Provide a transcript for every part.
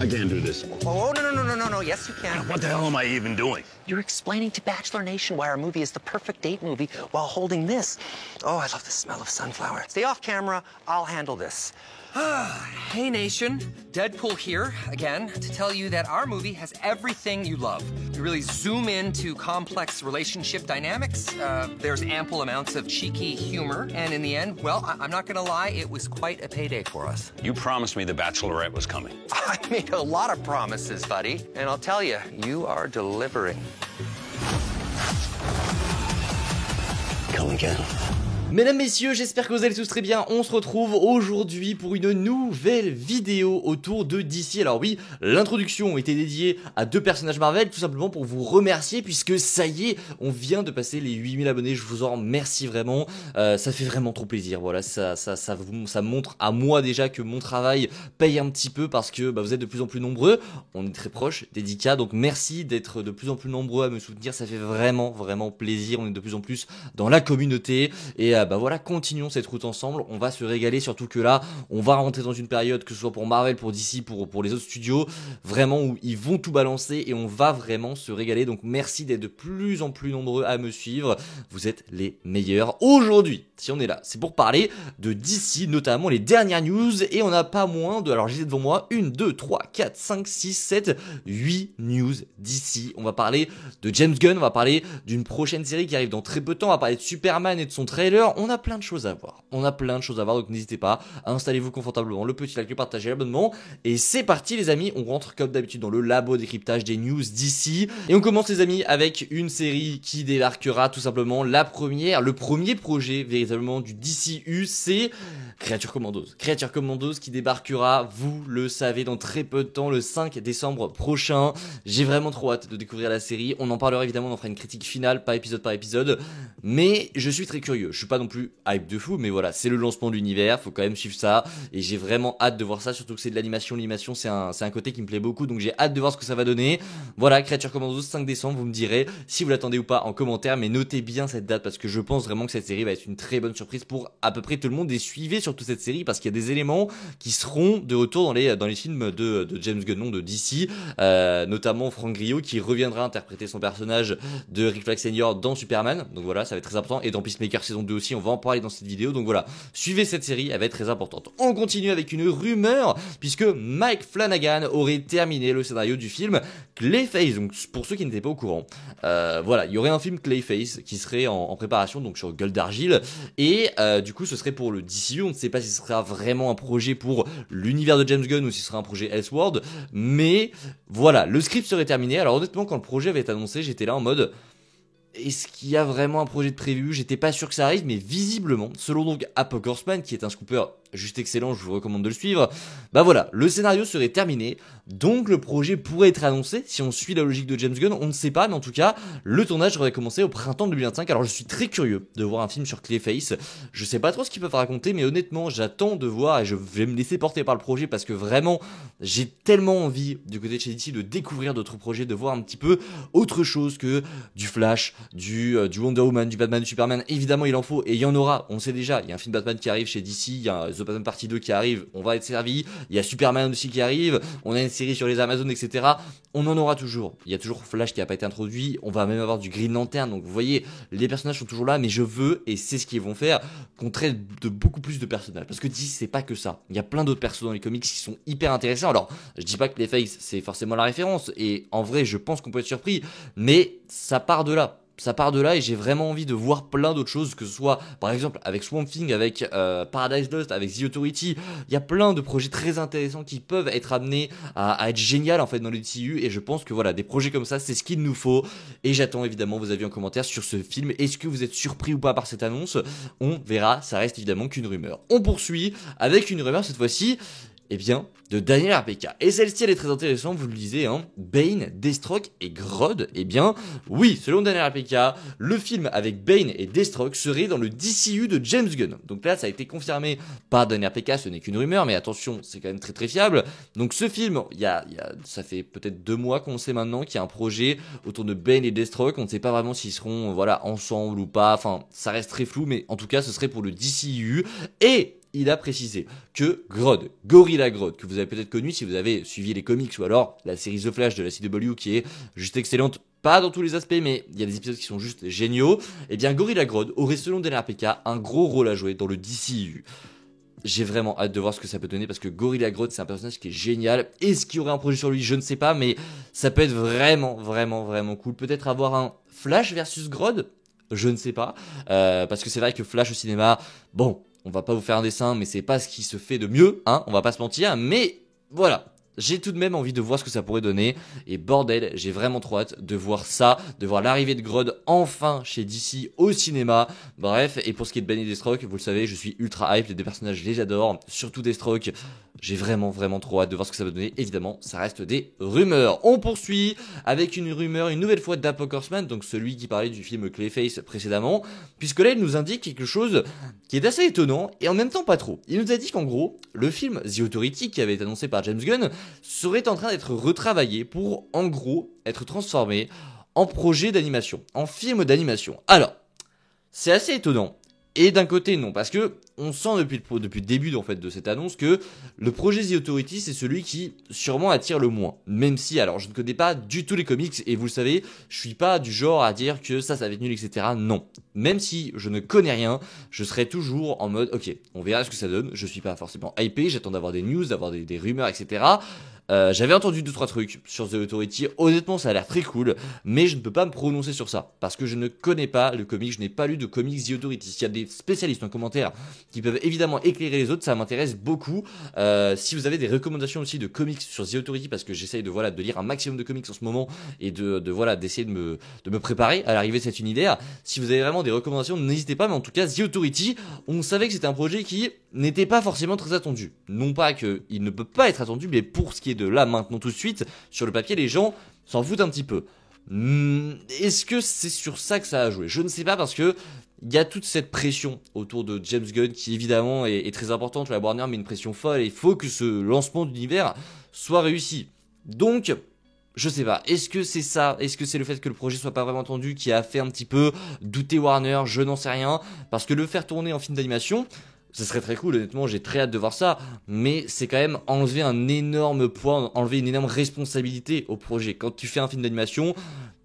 I can't do this. Oh, no. Yes, you can. What the hell am I even doing? You're explaining to Bachelor Nation why our movie is the perfect date movie while holding this. Oh, I love the smell of sunflower. Stay off camera. I'll handle this. Hey Nation, Deadpool here again to tell you that our movie has everything you love. We really zoom into complex relationship dynamics. There's ample amounts of cheeky humor, and in the end, well, I'm not gonna lie, it was quite a payday for us. You promised me the Bachelorette was coming. I made a lot of promises, buddy. And I'll tell you, you are delivering. Come again. Mesdames, messieurs, j'espère que vous allez tous très bien. On se retrouve aujourd'hui pour une nouvelle vidéo autour de DC. Alors oui, l'introduction était dédiée à 2 personnages Marvel, tout simplement pour vous remercier, puisque ça y est, on vient de passer les 8000 abonnés. Je vous en remercie vraiment. Ça fait vraiment trop plaisir. Voilà, ça montre à moi déjà que mon travail paye un petit peu, parce que vous êtes de plus en plus nombreux. On est très proche des 10K, donc merci d'être de plus en plus nombreux à me soutenir. Ça fait vraiment plaisir. On est de plus en plus dans la communauté. Et voilà, continuons cette route ensemble, on va se régaler, surtout que là, on va rentrer dans une période, que ce soit pour Marvel, pour DC, pour les autres studios, vraiment où ils vont tout balancer et on va vraiment se régaler. Donc merci d'être de plus en plus nombreux à me suivre, vous êtes les meilleurs. Aujourd'hui, si on est là, c'est pour parler de DC, notamment les dernières news, et on n'a pas moins de, alors j'ai devant moi, 1, 2, 3, 4, 5, 6, 7, 8 news DC. On va parler de James Gunn, on va parler d'une prochaine série qui arrive dans très peu de temps, on va parler de Superman et de son trailer. On a plein de choses à voir. Donc n'hésitez pas, installez-vous confortablement, le petit like, partagez l'abonnement. Et c'est parti les amis, on rentre comme d'habitude dans le labo décryptage des news d'ici. Et on commence les amis avec une série qui débarquera tout simplement. Le premier projet véritablement du DCU, c'est Creature Commandos. Creature Commandos qui débarquera, vous le savez, dans très peu de temps, le 5 décembre prochain. J'ai vraiment trop hâte de découvrir la série. On en parlera évidemment, on en fera une critique finale, pas épisode par épisode. Mais je suis très curieux, je suis pas non plus hype de fou, mais voilà, c'est le lancement de l'univers, faut quand même suivre ça, et j'ai vraiment hâte de voir ça, surtout que c'est de l'animation. L'animation c'est un côté qui me plaît beaucoup, donc j'ai hâte de voir ce que ça va donner. Voilà, Creature Commandos 5 décembre, vous me direz si vous l'attendez ou pas en commentaire, mais notez bien cette date parce que je pense vraiment que cette série va être une très bonne surprise pour à peu près tout le monde. Et suivez surtout cette série parce qu'il y a des éléments qui seront de retour dans les films de James Gunn, non, de DC, notamment Frank Grillo qui reviendra interpréter son personnage de Rick Flag Senior dans Superman, donc voilà, ça va être très important, et dans Peacemaker saison 2 aussi, on va en parler dans cette vidéo, donc voilà, suivez cette série, elle va être très importante. On continue avec une rumeur, puisque Mike Flanagan aurait terminé le scénario du film Clayface, donc pour ceux qui n'étaient pas au courant, voilà, il y aurait un film Clayface qui serait en préparation, donc sur Gueule d'Argile, et du coup ce serait pour le DCU, on ne sait pas si ce sera vraiment un projet pour l'univers de James Gunn ou si ce sera un projet Elseworld, mais voilà, le script serait terminé. Alors honnêtement, quand le projet avait été annoncé, j'étais là en mode... Est-ce qu'il y a vraiment un projet de prévu? J'étais pas sûr que ça arrive, mais visiblement, selon donc Apoc Horseman, qui est un scooper juste excellent, je vous recommande de le suivre, voilà, le scénario serait terminé, donc le projet pourrait être annoncé, si on suit la logique de James Gunn, on ne sait pas, mais en tout cas, le tournage aurait commencé au printemps 2025, alors je suis très curieux de voir un film sur Clayface, je sais pas trop ce qu'ils peuvent raconter, mais honnêtement, j'attends de voir, et je vais me laisser porter par le projet, parce que vraiment, j'ai tellement envie, du côté de chez DC, de découvrir d'autres projets, de voir un petit peu autre chose que du Flash, du Wonder Woman, du Batman, du Superman. Évidemment il en faut, et il y en aura, on sait déjà, il y a un film Batman qui arrive chez DC, il y a The Batman partie 2 qui arrive, on va être servi, il y a Superman aussi qui arrive, on a une série sur les Amazones, etc. On en aura toujours, il y a toujours Flash qui n'a pas été introduit, on va même avoir du Green Lantern, donc vous voyez, les personnages sont toujours là, mais je veux, et c'est ce qu'ils vont faire, qu'on traite de beaucoup plus de personnages, parce que DC c'est pas que ça, il y a plein d'autres persos dans les comics qui sont hyper intéressants. Alors je dis pas que Clayface c'est forcément la référence, et en vrai je pense qu'on peut être surpris, mais ça part de là. Et j'ai vraiment envie de voir plein d'autres choses, que ce soit par exemple avec Swamp Thing, avec Paradise Lost, avec The Authority. Il y a plein de projets très intéressants qui peuvent être amenés à être génial en fait dans le DCU, et je pense que voilà, des projets comme ça c'est ce qu'il nous faut. Et j'attends évidemment vos avis en commentaire sur ce film. Est-ce que vous êtes surpris ou pas par cette annonce? On verra, ça reste évidemment qu'une rumeur. On poursuit avec une rumeur cette fois-ci, de Daniel RPK. Et celle-ci, elle est très intéressante, vous le disiez, Bane, Deathstroke et Grodd. Oui, selon Daniel RPK, le film avec Bane et Deathstroke serait dans le DCU de James Gunn. Donc là, ça a été confirmé par Daniel RPK, ce n'est qu'une rumeur, mais attention, c'est quand même très très fiable. Donc ce film, ça fait peut-être 2 mois qu'on sait maintenant qu'il y a un projet autour de Bane et Deathstroke. On ne sait pas vraiment s'ils seront ensemble ou pas, enfin, ça reste très flou, mais en tout cas, ce serait pour le DCU. Et il a précisé que Grodd, Gorilla Grodd, que vous avez peut-être connu si vous avez suivi les comics ou alors la série The Flash de la CW qui est juste excellente, pas dans tous les aspects, mais il y a des épisodes qui sont juste géniaux, et bien Gorilla Grodd aurait selon DNRPK un gros rôle à jouer dans le DCU. J'ai vraiment hâte de voir ce que ça peut donner parce que Gorilla Grodd c'est un personnage qui est génial. Est-ce qu'il y aurait un projet sur lui? Je ne sais pas, mais ça peut être vraiment cool. Peut-être avoir un Flash versus Grodd? Je ne sais pas, parce que c'est vrai que Flash au cinéma, bon, on va pas vous faire un dessin, mais c'est pas ce qui se fait de mieux, hein, on va pas se mentir, mais voilà. J'ai tout de même envie de voir ce que ça pourrait donner, et bordel, j'ai vraiment trop hâte de voir ça, de voir l'arrivée de Grodd enfin chez DC au cinéma. Bref, et pour ce qui est de Benny Deathstroke, vous le savez, je suis ultra hype, les deux personnages, je les adore, surtout Deathstroke, j'ai vraiment trop hâte de voir ce que ça va donner. Évidemment, ça reste des rumeurs. On poursuit avec une rumeur, une nouvelle fois d'Apoc Horseman, donc celui qui parlait du film Clayface précédemment, puisque là, il nous indique quelque chose qui est assez étonnant, et en même temps pas trop. Il nous a dit qu'en gros, le film The Authority, qui avait été annoncé par James Gunn, serait en train d'être retravaillé pour, en gros, être transformé en projet d'animation, en film d'animation. Alors, c'est assez étonnant. Et d'un côté, non, parce que on sent depuis le début en fait, de cette annonce que le projet The Authority, c'est celui qui sûrement attire le moins. Même si, alors, je ne connais pas du tout les comics, et vous le savez, je suis pas du genre à dire que ça va être nul, etc. Non. Même si je ne connais rien, je serai toujours en mode, ok, on verra ce que ça donne, je suis pas forcément hypé, j'attends d'avoir des news, d'avoir des rumeurs, etc. J'avais entendu 2-3 trucs sur The Authority, honnêtement ça a l'air très cool, mais je ne peux pas me prononcer sur ça, parce que je ne connais pas le comic, je n'ai pas lu de comics The Authority. S'il y a des spécialistes en commentaire qui peuvent évidemment éclairer les autres, ça m'intéresse beaucoup. Si vous avez des recommandations aussi de comics sur The Authority, parce que j'essaye de lire un maximum de comics en ce moment, et d'essayer de me préparer à l'arrivée de cet univers, si vous avez vraiment des recommandations, n'hésitez pas, mais en tout cas The Authority, on savait que c'était un projet qui n'était pas forcément très attendu. Non pas qu'il ne peut pas être attendu, mais pour ce qui est de là maintenant tout de suite, sur le papier les gens s'en foutent un petit peu. Est-ce que c'est sur ça que ça a joué? Je ne sais pas, parce que il y a toute cette pression autour de James Gunn qui évidemment est très importante. La Warner met une pression folle et il faut que ce lancement d'univers soit réussi. Donc je sais pas, est-ce que c'est ça? Est-ce que c'est le fait que le projet soit pas vraiment entendu qui a fait un petit peu douter Warner? Je n'en sais rien, parce que le faire tourner en film d'animation, ce serait très cool, honnêtement, j'ai très hâte de voir ça, mais c'est quand même enlever un énorme poids, enlever une énorme responsabilité au projet. Quand tu fais un film d'animation,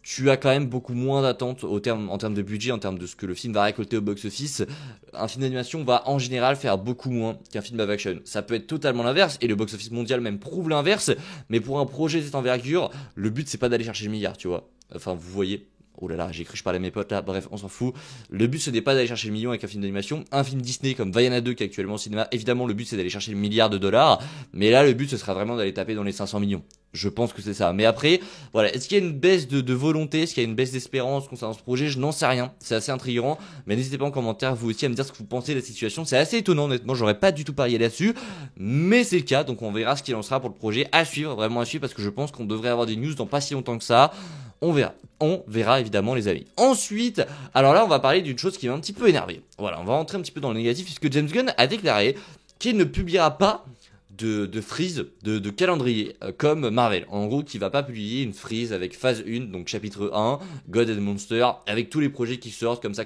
tu as quand même beaucoup moins d'attentes en termes de budget, en termes de ce que le film va récolter au box-office. Un film d'animation va en général faire beaucoup moins qu'un film live-action. Ça peut être totalement l'inverse, et le box-office mondial même prouve l'inverse, mais pour un projet de cette envergure, le but c'est pas d'aller chercher le milliard, tu vois. Enfin, vous voyez. Oh là là, j'ai cru que je parlais à mes potes là, bref, on s'en fout. Le but ce n'est pas d'aller chercher le million avec un film d'animation. Un film Disney comme Vaiana 2 qui est actuellement au cinéma, évidemment le but c'est d'aller chercher le milliard de dollars, mais là le but ce sera vraiment d'aller taper dans les 500 millions. Je pense que c'est ça. Mais après, voilà, est-ce qu'il y a une baisse de volonté, est-ce qu'il y a une baisse d'espérance concernant ce projet? Je n'en sais rien, c'est assez intriguant, mais n'hésitez pas en commentaire vous aussi à me dire ce que vous pensez de la situation. C'est assez étonnant honnêtement, j'aurais pas du tout parié là-dessus, mais c'est le cas, donc on verra ce qu'il en sera pour le projet. À suivre, vraiment à suivre, parce que je pense qu'on devrait avoir des news dans pas si longtemps que ça. On verra évidemment les amis. Ensuite, alors là on va parler d'une chose qui m'a un petit peu énervé. Voilà, on va rentrer un petit peu dans le négatif, puisque James Gunn a déclaré qu'il ne publiera pas de frise, de calendrier comme Marvel. En gros, qui va pas publier une frise avec phase 1, donc chapitre 1, God and Monster, avec tous les projets qui sortent comme ça.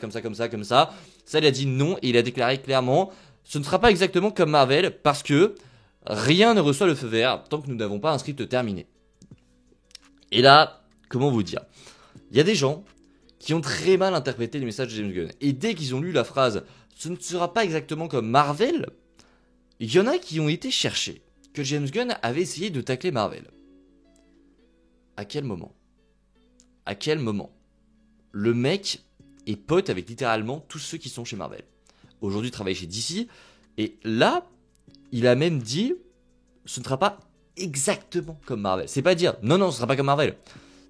Ça, il a dit non, et il a déclaré clairement, ce ne sera pas exactement comme Marvel, parce que rien ne reçoit le feu vert tant que nous n'avons pas un script terminé. Et là, comment vous dire? Il y a des gens qui ont très mal interprété les messages de James Gunn. Et dès qu'ils ont lu la phrase « ce ne sera pas exactement comme Marvel », il y en a qui ont été chercher que James Gunn avait essayé de tacler Marvel. À quel moment? À quel moment? Le mec est pote avec littéralement tous ceux qui sont chez Marvel. Aujourd'hui, il travaille chez DC. Et là, il a même dit « ce ne sera pas exactement comme Marvel ». C'est pas dire « non, ce ne sera pas comme Marvel ».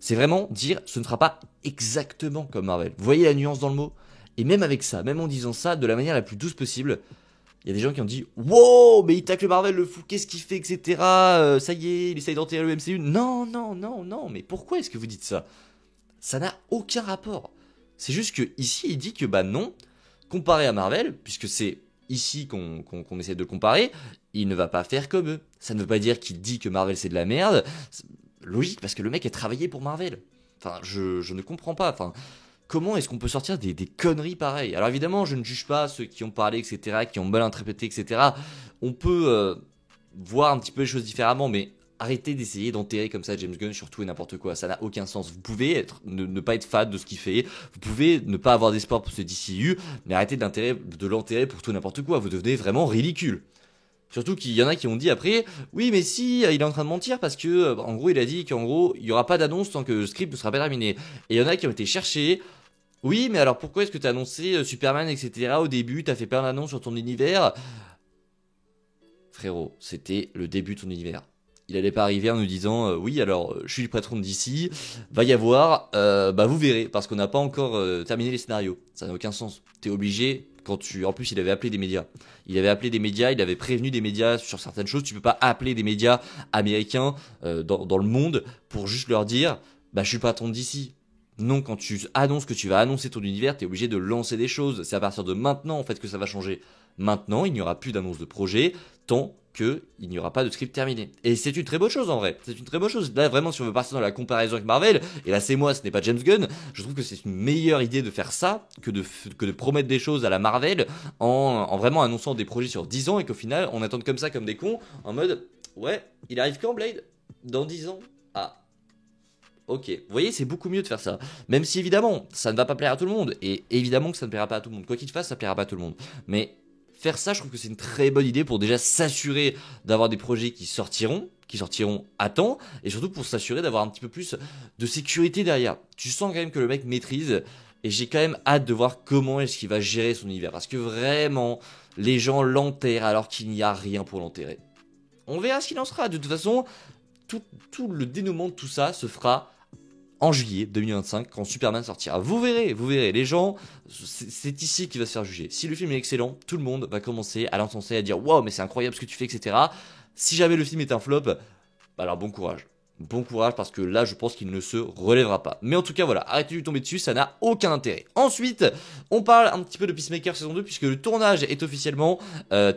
C'est vraiment dire ce ne sera pas exactement comme Marvel. Vous voyez la nuance dans le mot? Et même avec ça, même en disant ça de la manière la plus douce possible, il y a des gens qui ont dit wow, mais il tacle Marvel, le fou, qu'est-ce qu'il fait, etc. Ça y est, il essaye d'enterrer le MCU. Non, mais pourquoi est-ce que vous dites ça? Ça n'a aucun rapport. C'est juste que ici, il dit que bah non, comparé à Marvel, puisque c'est ici qu'on essaie de le comparer, il ne va pas faire comme eux. Ça ne veut pas dire qu'il dit que Marvel c'est de la merde. Logique, parce que le mec a travaillé pour Marvel. Enfin, je ne comprends pas. Enfin, comment est-ce qu'on peut sortir des conneries pareilles? Alors évidemment, je ne juge pas ceux qui ont parlé, etc., qui ont mal interprété, etc. On peut voir un petit peu les choses différemment, mais arrêtez d'essayer d'enterrer comme ça James Gunn sur tout et n'importe quoi, ça n'a aucun sens. Vous pouvez ne pas être fan de ce qu'il fait, vous pouvez ne pas avoir d'espoir pour ce DCU, mais arrêtez de l'enterrer pour tout et n'importe quoi, vous devenez vraiment ridicule. Surtout qu'il y en a qui ont dit après, oui mais si, il est en train de mentir parce que, en gros il a dit qu'en gros, il n'y aura pas d'annonce tant que le script ne sera pas terminé. Et il y en a qui ont été cherchés, oui mais alors pourquoi est-ce que tu as annoncé Superman, etc. au début, tu as fait plein d'annonces sur ton univers. Frérot, c'était le début de ton univers. Il allait pas arriver en nous disant oui alors je suis le patron de DC, va y avoir, vous verrez, parce qu'on n'a pas encore terminé les scénarios. Ça n'a aucun sens. T'es obligé, en plus il avait appelé des médias. Il avait prévenu des médias sur certaines choses. Tu peux pas appeler des médias américains dans le monde pour juste leur dire je suis le patron de DC. Non, quand tu annonces que tu vas annoncer ton univers, t'es obligé de lancer des choses. C'est à partir de maintenant en fait que ça va changer. Maintenant, il n'y aura plus d'annonce de projet tant qu'il n'y aura pas de script terminé. Et c'est une très bonne chose en vrai. C'est une très bonne chose. Là, vraiment, si on veut partir dans la comparaison avec Marvel, et là c'est moi, ce n'est pas James Gunn, je trouve que c'est une meilleure idée de faire ça que de promettre des choses à la Marvel en vraiment annonçant des projets sur 10 ans et qu'au final, on attende comme ça comme des cons en mode ouais, il arrive quand Blade? Dans 10 ans? Ah. Ok, vous voyez, c'est beaucoup mieux de faire ça. Même si évidemment, ça ne va pas plaire à tout le monde. Et évidemment que ça ne plaira pas à tout le monde. Quoi qu'il fasse, ça plaira pas à tout le monde. Mais faire ça, je trouve que c'est une très bonne idée pour déjà s'assurer d'avoir des projets qui sortiront à temps. Et surtout pour s'assurer d'avoir un petit peu plus de sécurité derrière. Tu sens quand même que le mec maîtrise. Et j'ai quand même hâte de voir comment est-ce qu'il va gérer son univers. Parce que vraiment, les gens l'enterrent alors qu'il n'y a rien pour l'enterrer. On verra ce qu'il en sera. De toute façon, tout le dénouement de tout ça se fera en juillet 2025 quand Superman sortira. Vous verrez, les gens, c'est ici qu'il va se faire juger. Si le film est excellent, tout le monde va commencer à l'encenser, à dire waouh mais c'est incroyable ce que tu fais, etc. Si jamais le film est un flop, alors bon courage. Bon courage parce que là je pense qu'il ne se relèvera pas. Mais en tout cas voilà, arrêtez de lui tomber dessus, ça n'a aucun intérêt. Ensuite, on parle un petit peu de Peacemaker saison 2 puisque le tournage est officiellement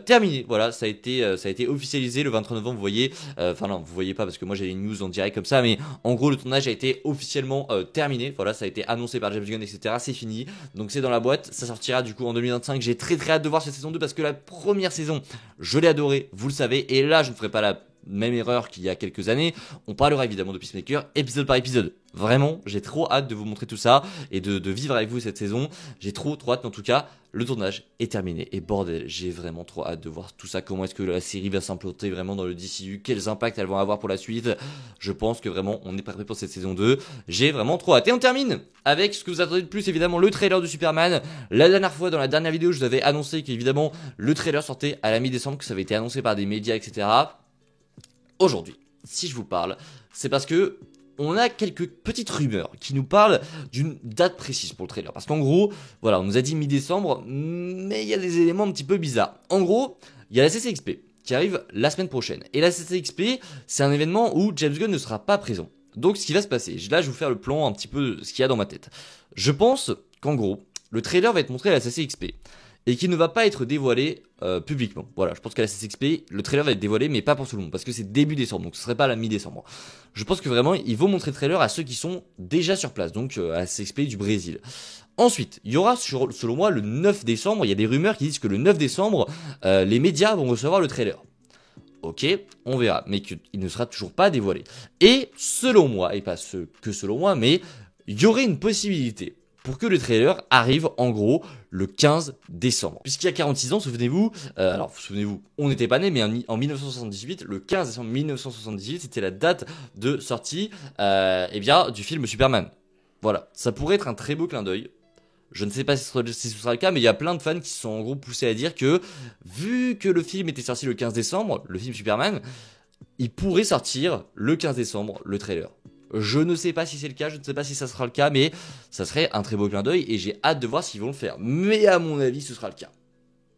terminé. Voilà, ça a été officialisé le 23 novembre, vous voyez. Enfin non, vous voyez pas parce que moi j'ai les news en direct comme ça, mais en gros le tournage a été officiellement terminé. Voilà, ça a été annoncé par James Gunn, etc. C'est fini, donc c'est dans la boîte. Ça sortira du coup en 2025. J'ai très hâte de voir cette saison 2 parce que la première saison, je l'ai adorée, vous le savez. Et là je ne ferai pas la même erreur qu'il y a quelques années. On parlera évidemment de Peacemaker épisode par épisode. Vraiment, j'ai trop hâte de vous montrer tout ça et de vivre avec vous cette saison. J'ai trop hâte, mais en tout cas, le tournage est terminé. Et bordel, j'ai vraiment trop hâte de voir tout ça. Comment est-ce que la série va s'implanter vraiment dans le DCU? Quels impacts elles vont avoir pour la suite? Je pense que vraiment, on est prêt pour cette saison 2. J'ai vraiment trop hâte. Et on termine avec ce que vous attendez de plus, évidemment, le trailer de Superman. La dernière fois, dans la dernière vidéo, je vous avais annoncé qu'évidemment, le trailer sortait à la mi-décembre, que ça avait été annoncé par des médias, etc. Aujourd'hui, si je vous parle, c'est parce que on a quelques petites rumeurs qui nous parlent d'une date précise pour le trailer. Parce qu'en gros, voilà, on nous a dit mi-décembre, mais il y a des éléments un petit peu bizarres. En gros, il y a la CCXP qui arrive la semaine prochaine. Et la CCXP, c'est un événement où James Gunn ne sera pas présent. Donc ce qui va se passer, là je vais vous faire le plan un petit peu de ce qu'il y a dans ma tête. Je pense qu'en gros, le trailer va être montré à la CCXP. Et qui ne va pas être dévoilé publiquement. Voilà, je pense qu'à la CCXP, le trailer va être dévoilé, mais pas pour tout le monde, parce que c'est début décembre, donc ce serait pas à la mi-décembre. Je pense que vraiment, ils vont montrer le trailer à ceux qui sont déjà sur place, donc à la CCXP du Brésil. Ensuite, il y aura, selon moi, le 9 décembre, il y a des rumeurs qui disent que le 9 décembre, les médias vont recevoir le trailer. Ok, on verra, mais qu'il ne sera toujours pas dévoilé. Et selon moi, et pas que selon moi, mais il y aurait une possibilité pour que le trailer arrive en gros le 15 décembre. Puisqu'il y a 46 ans, souvenez-vous, on n'était pas né, mais en 1978, le 15 décembre 1978, c'était la date de sortie du film Superman. Voilà, ça pourrait être un très beau clin d'œil. Je ne sais pas si ce sera le cas, mais il y a plein de fans qui se sont en gros poussés à dire que, vu que le film était sorti le 15 décembre, le film Superman, il pourrait sortir le 15 décembre, le trailer. Je ne sais pas si c'est le cas, je ne sais pas si ça sera le cas, mais ça serait un très beau clin d'œil et j'ai hâte de voir s'ils vont le faire. Mais à mon avis, ce sera le cas.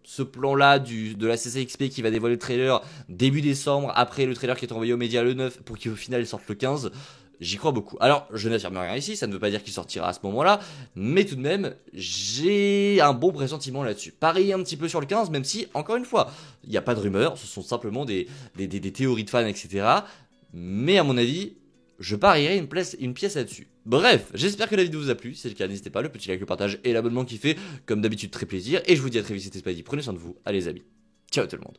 Ce plan-là de la CCXP qui va dévoiler le trailer début décembre, après le trailer qui est envoyé aux médias le 9 pour qu'au final il sorte le 15, j'y crois beaucoup. Alors, je n'affirme rien ici, ça ne veut pas dire qu'il sortira à ce moment-là, mais tout de même, j'ai un bon pressentiment là-dessus. Pareil un petit peu sur le 15, même si, encore une fois, il n'y a pas de rumeurs, ce sont simplement des théories de fans, etc. Mais à mon avis, je parierais une pièce là-dessus. Bref, j'espère que la vidéo vous a plu, si c'est le cas n'hésitez pas, le petit like, le partage et l'abonnement qui fait comme d'habitude très plaisir, et je vous dis à très vite c'était Spidey, prenez soin de vous, allez les amis, ciao tout le monde.